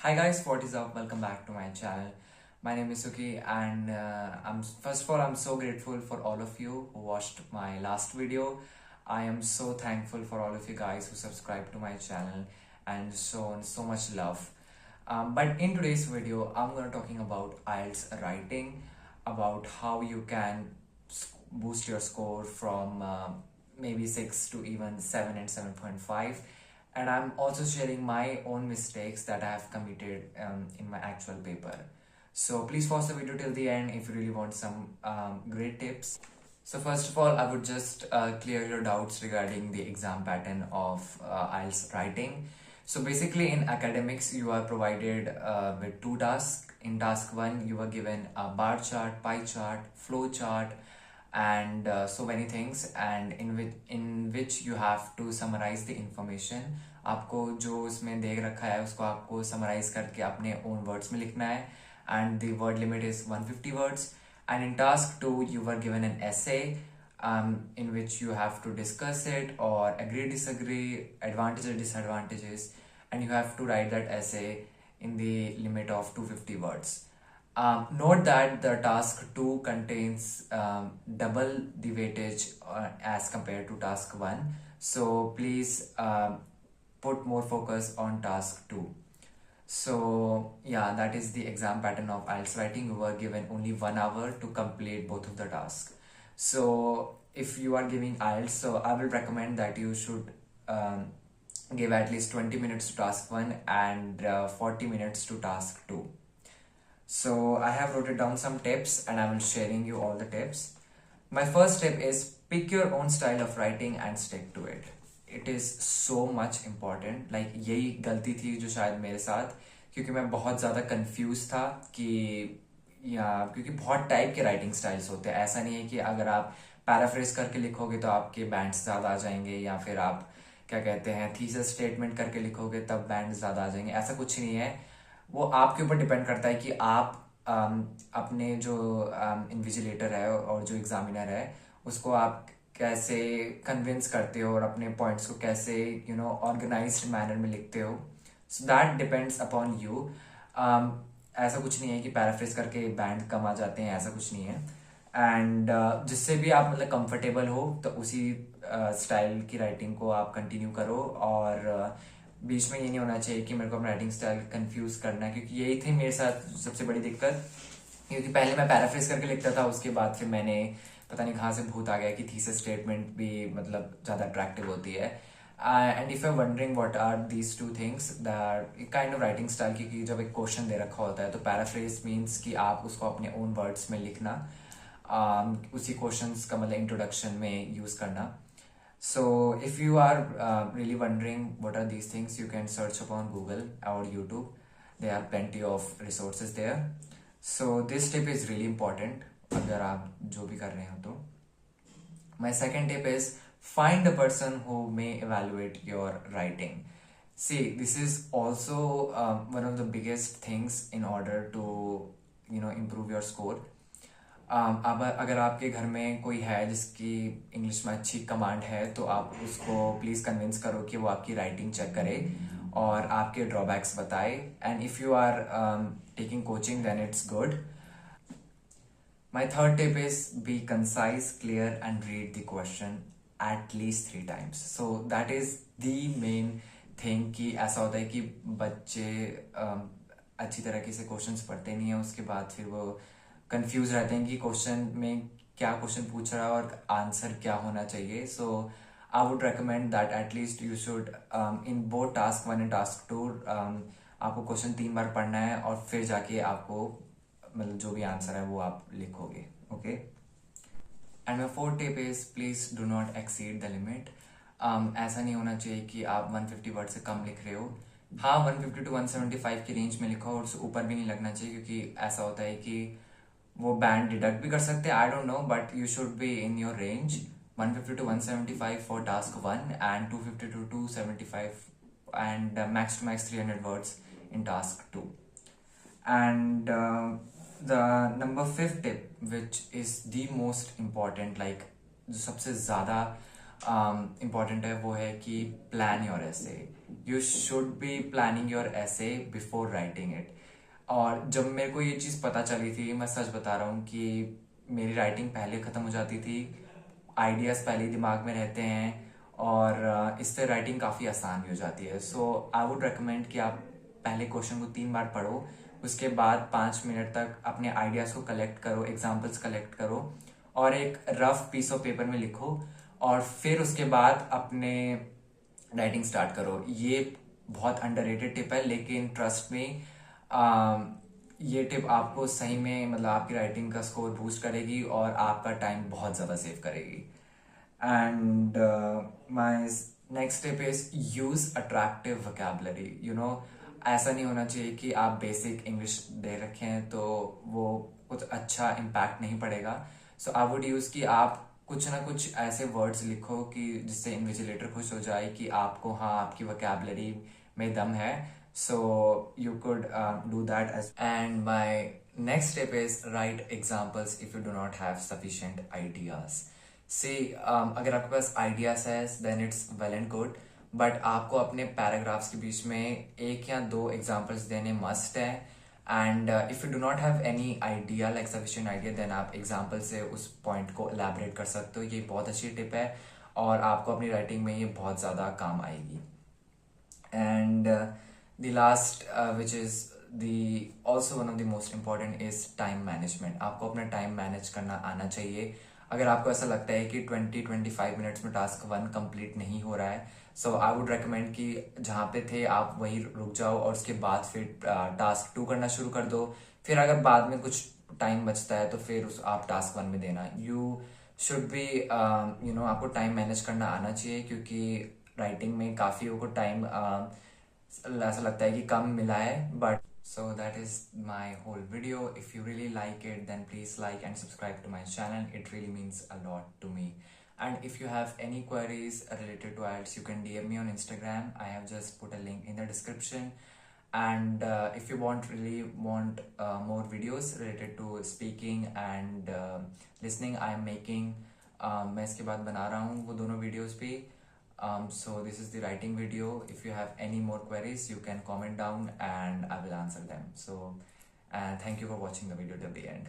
Hi guys, what is up? Welcome back to my channel. My name is Suki, and I'm first of all I'm so grateful for all of you who watched my last video. I am so thankful for all of you guys who subscribed to my channel and shown so much love. But in today's video, I'm gonna talking about IELTS writing, about how you can boost your score from maybe 6 to even 7 and 7.5. And I'm also sharing my own mistakes that I have committed in my actual paper. So please watch the video till the end if you really want some great tips. So first of all, I would just clear your doubts regarding the exam pattern of IELTS writing. So basically in academics, you are provided with two tasks. In task 1, you are given a bar chart, pie chart, flow chart, and so many things, and in which you have to summarize the information. आपको जो उसमें दे रखा है उसको आपको summarize करके अपने own words में लिखना है, and the word limit is 150 words. And in task 2 you were given an essay in which you have to discuss it or agree disagree, advantages disadvantages, and you have to write that essay in the limit of 250 words. Note that the task 2 contains double the weightage as compared to task 1. So please put more focus on task 2. So yeah, that is the exam pattern of IELTS writing. You were given only 1 hour to complete both of the tasks. So if you are giving IELTS, so I will recommend that you should give at least 20 minutes to task 1 and 40 minutes to task 2. So I have wrote down some tips and I will sharing you all the tips. My first tip is pick your own style of writing and stick to it. It is so much important. Like यही गलती थी जो शायद मेरे साथ, क्योंकि मैं बहुत ज़्यादा कंफ्यूज था कि या क्योंकि बहुत टाइप के राइटिंग स्टाइल्स होते हैं. ऐसा नहीं है कि अगर आप पैराफ्रेज करके लिखोगे तो आपके बैंड्स ज़्यादा आ जाएंगे, या फिर आप क्या कहते हैं थीसिस स्टेटमेंट करके लिखोगे तब बैंड ज़्यादा आ जाएंगे. ऐसा कुछ नहीं है. वो आपके ऊपर डिपेंड करता है कि आप अपने जो इन्विजिलेटर है और जो एग्जामिनर है उसको आप कैसे कन्विंस करते हो और अपने पॉइंट्स को कैसे ऑर्गेनाइज्ड मैनर में लिखते हो. So that depends upon you. ऐसा कुछ नहीं है कि पैराफ्रेज करके बैंड कम आ जाते हैं, ऐसा कुछ नहीं है. एंड जिससे भी आप मतलब कंफर्टेबल हो तो उसी स्टाइल की राइटिंग को आप कंटिन्यू करो, और बीच में ये नहीं होना चाहिए कि मेरे को अपना राइटिंग स्टाइल कंफ्यूज करना है, क्योंकि यही थी मेरे साथ सबसे बड़ी दिक्कत. क्योंकि पहले मैं पैराफ्रेज करके लिखता था, उसके बाद फिर मैंने पता नहीं कहाँ से भूत आ गया कि थीसिस स्टेटमेंट भी मतलब ज़्यादा अट्रैक्टिव होती है. And if you are wondering what are these two things, that kind of writing style, क्योंकि जब एक क्वेश्चन दे रखा होता है तो पैराफ्रेज मीन्स कि आप उसको अपने ओन वर्ड्स में लिखना, उसी क्वेश्चंस का मतलब इंट्रोडक्शन में यूज़ करना. So if you are really wondering what are these things, you can search upon Google or YouTube. There are plenty of resources there. So this tip is really important अगर आप जो भी कर रहे हो तो. My second tip is find a person who may evaluate your writing. See, this is also one of the biggest things in order to improve your score. अब अगर आपके घर में कोई है जिसकी इंग्लिश में अच्छी कमांड है तो आप उसको प्लीज़ कन्विंस करो कि वो आपकी राइटिंग चेक करे और आपके ड्रॉबैक्स बताए. And if you are taking coaching then it's good. My third tip is be concise, clear and read the question at least 3 times. So that is the main thing कि ऐसा होता है कि बच्चे अच्छी तरीके से क्वेश्चंस पढ़ते नहीं है, उसके बाद फिर वो कंफ्यूज रहते हैं कि क्वेश्चन में क्या क्वेश्चन पूछ रहा है और आंसर क्या होना चाहिए. So I would recommend that at least you should in both task 1 and task 2 आपको क्वेश्चन 3 बार पढ़ना है और फिर जाके आपको मतलब जो भी आंसर है वो आप लिखोगे. Okay. And my fourth tip is please do not exceed the limit. ऐसा नहीं होना चाहिए कि आप 150 वर्ड से कम लिख रहे हो. हाँ, 150 to 175 की रेंज में लिखो और उससे ऊपर भी नहीं लगना चाहिए, क्योंकि ऐसा होता है कि वो बैंड डिडक्ट भी कर सकते हैं. I don't know, but you should be in your range. 150 to 175 for task 1 and 250 to 275 and max to max 300 words in task 2. And the number 5th tip which is the most important, जो सबसे ज़्यादा important है, वो है कि plan your essay. You should be planning your essay before writing it. और जब मेरे को ये चीज़ पता चली थी, मैं सच बता रहा हूँ कि मेरी राइटिंग पहले ख़त्म हो जाती थी, आइडियाज़ पहले ही दिमाग में रहते हैं, और इससे राइटिंग काफ़ी आसान भी हो जाती है। सो आई वुड रिकमेंड कि आप पहले क्वेश्चन को 3 बार पढ़ो, उसके बाद 5 मिनट तक अपने आइडियाज़ को कलेक्ट करो, एग्जाम्पल्स कलेक्ट करो, और एक रफ पीस ऑफ पेपर में लिखो, और फिर उसके बाद अपने राइटिंग स्टार्ट करो। ये बहुत अंडररेटेड टिप है, लेकिन ट्रस्ट में ये टिप आपको सही में मतलब आपकी राइटिंग का स्कोर बूस्ट करेगी और आपका टाइम बहुत ज़्यादा सेव करेगी। And my next tip is use attractive vocabulary. ऐसा नहीं होना चाहिए कि आप बेसिक इंग्लिश दे रखे हैं तो वो कुछ अच्छा इम्पैक्ट नहीं पड़ेगा। सो आई वुड यूज कि आप कुछ ना कुछ ऐसे वर्ड्स लिखो कि जिससे इन्विजिलेटर खुश हो जाए कि आपको, हाँ, आपकी वोकैबुलरी में दम है। So you could do that as. And my next tip is write examples if you do not have sufficient ideas. See अगर आपके पास आइडियाज है then it's well and good, but आपको अपने पैराग्राफ्स के बीच में 1 या 2 एग्जांपल्स देने मस्ट है। And if you do not have any idea like sufficient idea, then आप एग्जांपल से उस पॉइंट को एलैबोरेट कर सकते हो। ये बहुत अच्छी टिप है और आपको अपनी राइटिंग में ये बहुत ज़्यादा काम आएगी। And the last, which is the also one of the most important, is time management. आपको अपना टाइम मैनेज करना आना चाहिए। अगर आपको ऐसा लगता है कि 20-25 मिनट्स में टास्क 1 कंप्लीट नहीं हो रहा है, सो आई वुड रेकमेंड कि जहाँ पे थे आप वहीं रुक जाओ और उसके बाद फिर टास्क 2 करना शुरू कर दो। फिर अगर बाद में कुछ टाइम बचता है तो फिर उस आप टास्क 1 में देना। यू शुड बी आपको टाइम मैनेज करना आना चाहिए, क्योंकि राइटिंग में काफ़ी को टाइम ऐसा लगता है कि कम मिला है। But so that is my whole video. If you really like it then please like and subscribe to my channel, it really means a lot to me. And if you have any queries related to IELTS, you can DM me on Instagram. I have just put a link in the description. And if you really want more videos related to speaking and listening, I am making मैं इसके बाद बना रहा हूँ वो दोनों videos भी। So this is the writing video. If you have any more queries, you can comment down and I will answer them. So thank you for watching the video till the end.